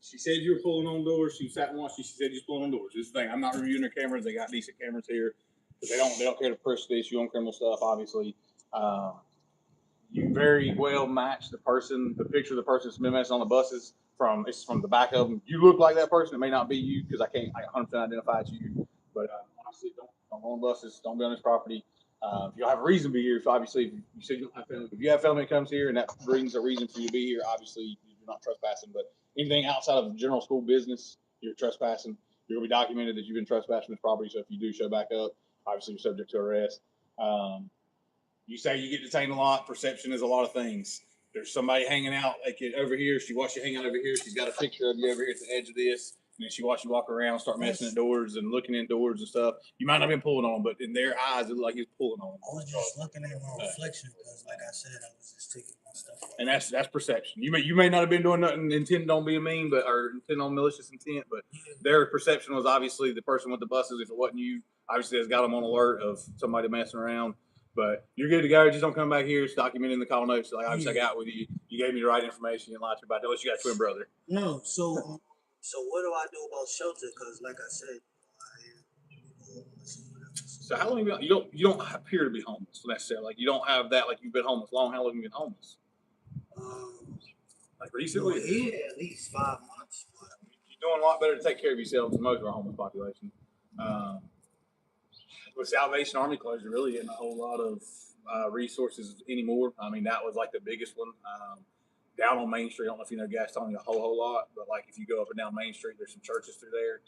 She said you were pulling on doors. She sat and watched you. She said you was pulling on doors. This is the thing. I'm not reviewing their cameras. They got decent cameras here. But they don't care to push the issue on criminal stuff, obviously. You very well match the person, the picture of the person that's been messing on the buses it's from the back of them. You look like that person. It may not be you because I can't 100% identify it's you. But honestly, don't go on buses. Don't be on this property. If you don't have a reason to be here, if obviously if you say you don't have family, if you have family that comes here and that brings a reason for you to be here, obviously you're not trespassing. But anything outside of general school business, you're trespassing. You're going to be documented that you've been trespassing this property. So if you do show back up, obviously you're subject to arrest. You say you get detained a lot. Perception is a lot of things. There's somebody hanging out like over here. She watched you hang out over here. She's got a picture of you over here at the edge of this. And then she watched you walk around, start messing at doors and looking in doors and stuff. You might not have been pulling on them, but in their eyes, it looked like you was pulling on them. I was just looking at my reflection because, like I said, I was just taking my stuff off. And that's perception. You may not have been doing nothing intended on being mean, or intended on malicious intent, but their perception was obviously the person with the buses. If it wasn't you, obviously has got them on alert of somebody messing around. But you're good to go. Just don't come back here. It's documented in the call notes. Like obviously, I got with you. You gave me the right information. You didn't lie to me about that. Unless you got a twin brother. No. So what do I do about shelter? Because, like I said, So how long have you been? You don't appear to be homeless necessarily. Like you don't have that. Like you've been homeless long. How long have you been homeless? Like recently? Yeah, at least 5 months. But you're doing a lot better to take care of yourselves than most of our homeless population. With Salvation Army closure, really isn't a whole lot of resources anymore. I mean, that was like the biggest one. Down on Main Street, I don't know if you know Gastonia a whole lot, but like if you go up and down Main Street, there's some churches through there.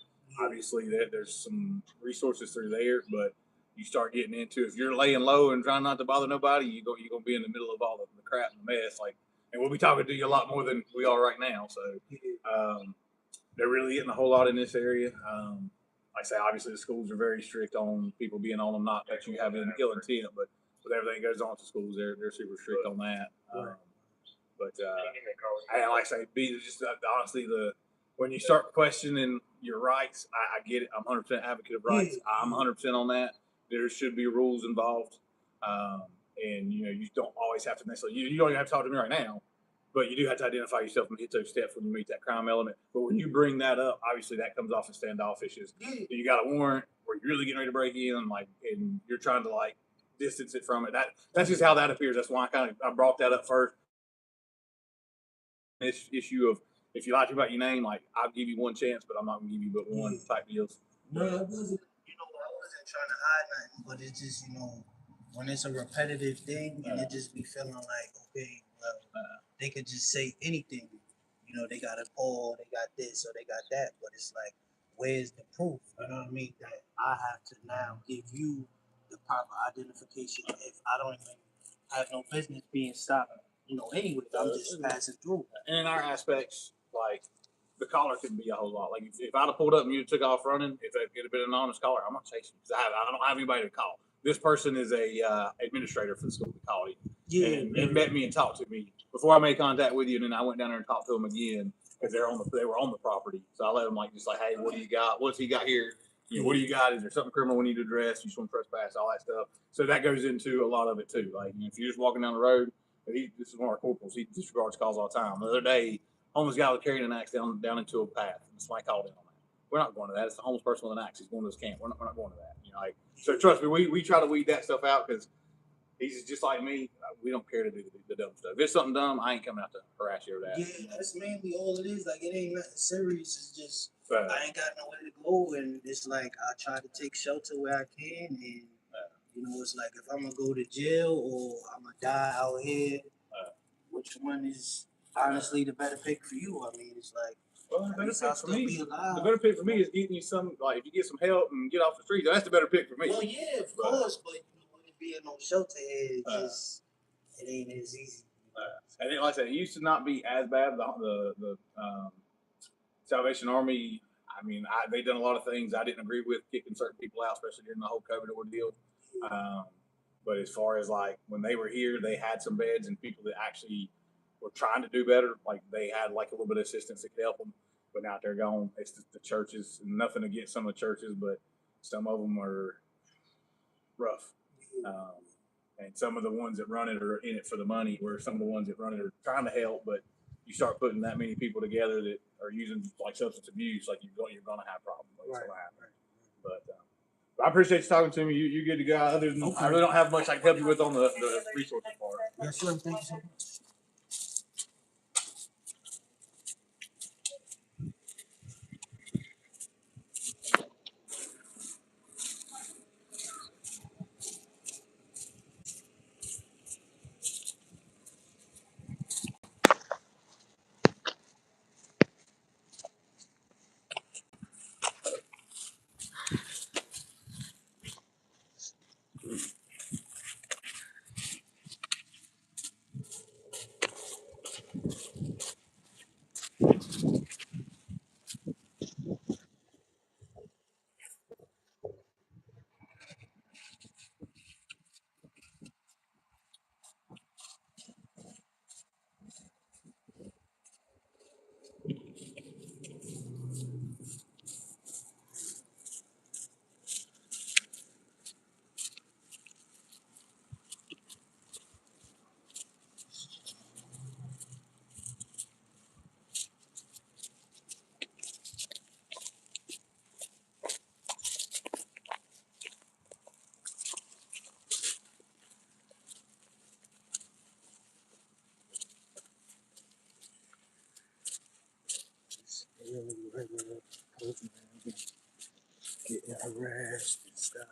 Obviously, there's some resources through there, but you start getting into if you're laying low and trying not to bother nobody, you're gonna be in the middle of all the crap and the mess. Like, and we'll be talking to you a lot more than we are right now. So they're really getting a whole lot in this area. Like I say, obviously the schools are very strict on people being on them, not that you have an ill intent, but with everything that goes on at the schools, they're super strict on that. And like I say, honestly, when you start questioning your rights, I get it. I'm 100% advocate of rights. I'm 100% on that. There should be rules involved, and you don't always have to necessarily. You don't even have to talk to me right now. But you do have to identify yourself and hit those steps when you meet that crime element. But when you bring that up, obviously that comes off as standoffish. You got a warrant or you're really getting ready to break in, and you're trying to distance it from it. That's just how that appears. That's why I brought that up first. This issue of if you lie to me about your name, I'll give you one chance, but I'm not gonna give you but one type deals. No, it wasn't. I wasn't trying to hide nothing, but it's just when it's a repetitive thing, and it just be feeling like okay, well. They could just say anything. They got a call, they got this, or they got that. But it's like, where's the proof? You know what I mean? That I have to now give you the proper identification if I don't even have no business being stopped. Anyway, I'm just passing through. And in our aspects, the caller couldn't be a whole lot. Like if I'd have pulled up and you took off running, if it had been an honest caller, I'm not chasing because I don't have anybody to call. This person is a administrator for the school that called you. Yeah, and met me and talked to me before I made contact with you, and then I went down there and talked to them again because they were on the property. So I let them hey, what do you got? What's he got here? What do you got? Is there something criminal we need to address? You just want to trespass, all that stuff. So that goes into a lot of it too. If you're just walking down the road, this is one of our corporals. He disregards calls all the time. The other day, homeless guy was carrying an axe down into a path. And somebody called in on that. We're not going to that. It's a homeless person with an axe. He's going to this camp. We're not going to that. So trust me, we try to weed that stuff out because he's just like me. We don't care to do the dumb stuff. If it's something dumb, I ain't coming out to harass you over that. Yeah, that's mainly all it is. It ain't nothing serious. It's just I ain't got nowhere to go, and it's I try to take shelter where I can, and it's if I'm gonna go to jail or I'm gonna die out here, which one is honestly the better pick for you? I mean, it's well, the better pick for me is getting you some if you get some help and get off the streets. That's the better pick for me. Well, yeah, of course, but being on shelter it ain't as easy. And then, like I said, it used to not be as bad. The Salvation Army, I mean, they done a lot of things I didn't agree with, kicking certain people out, especially during the whole COVID ordeal. But as far as when they were here, they had some beds and people that actually were trying to do better. They had a little bit of assistance that could help them. But now they're gone. It's the churches. Nothing against some of the churches, but some of them are rough. And some of the ones that run it are in it for the money, where some of the ones that run it are trying to help, but you start putting that many people together that are using like substance abuse, like you're gonna have problems. Like, it's gonna happen. But I appreciate you talking to me. You're good to go. Other than I really don't have much I can help you with on the resources part. Yes, sir. Thank you so much. Getting harassed and stuff.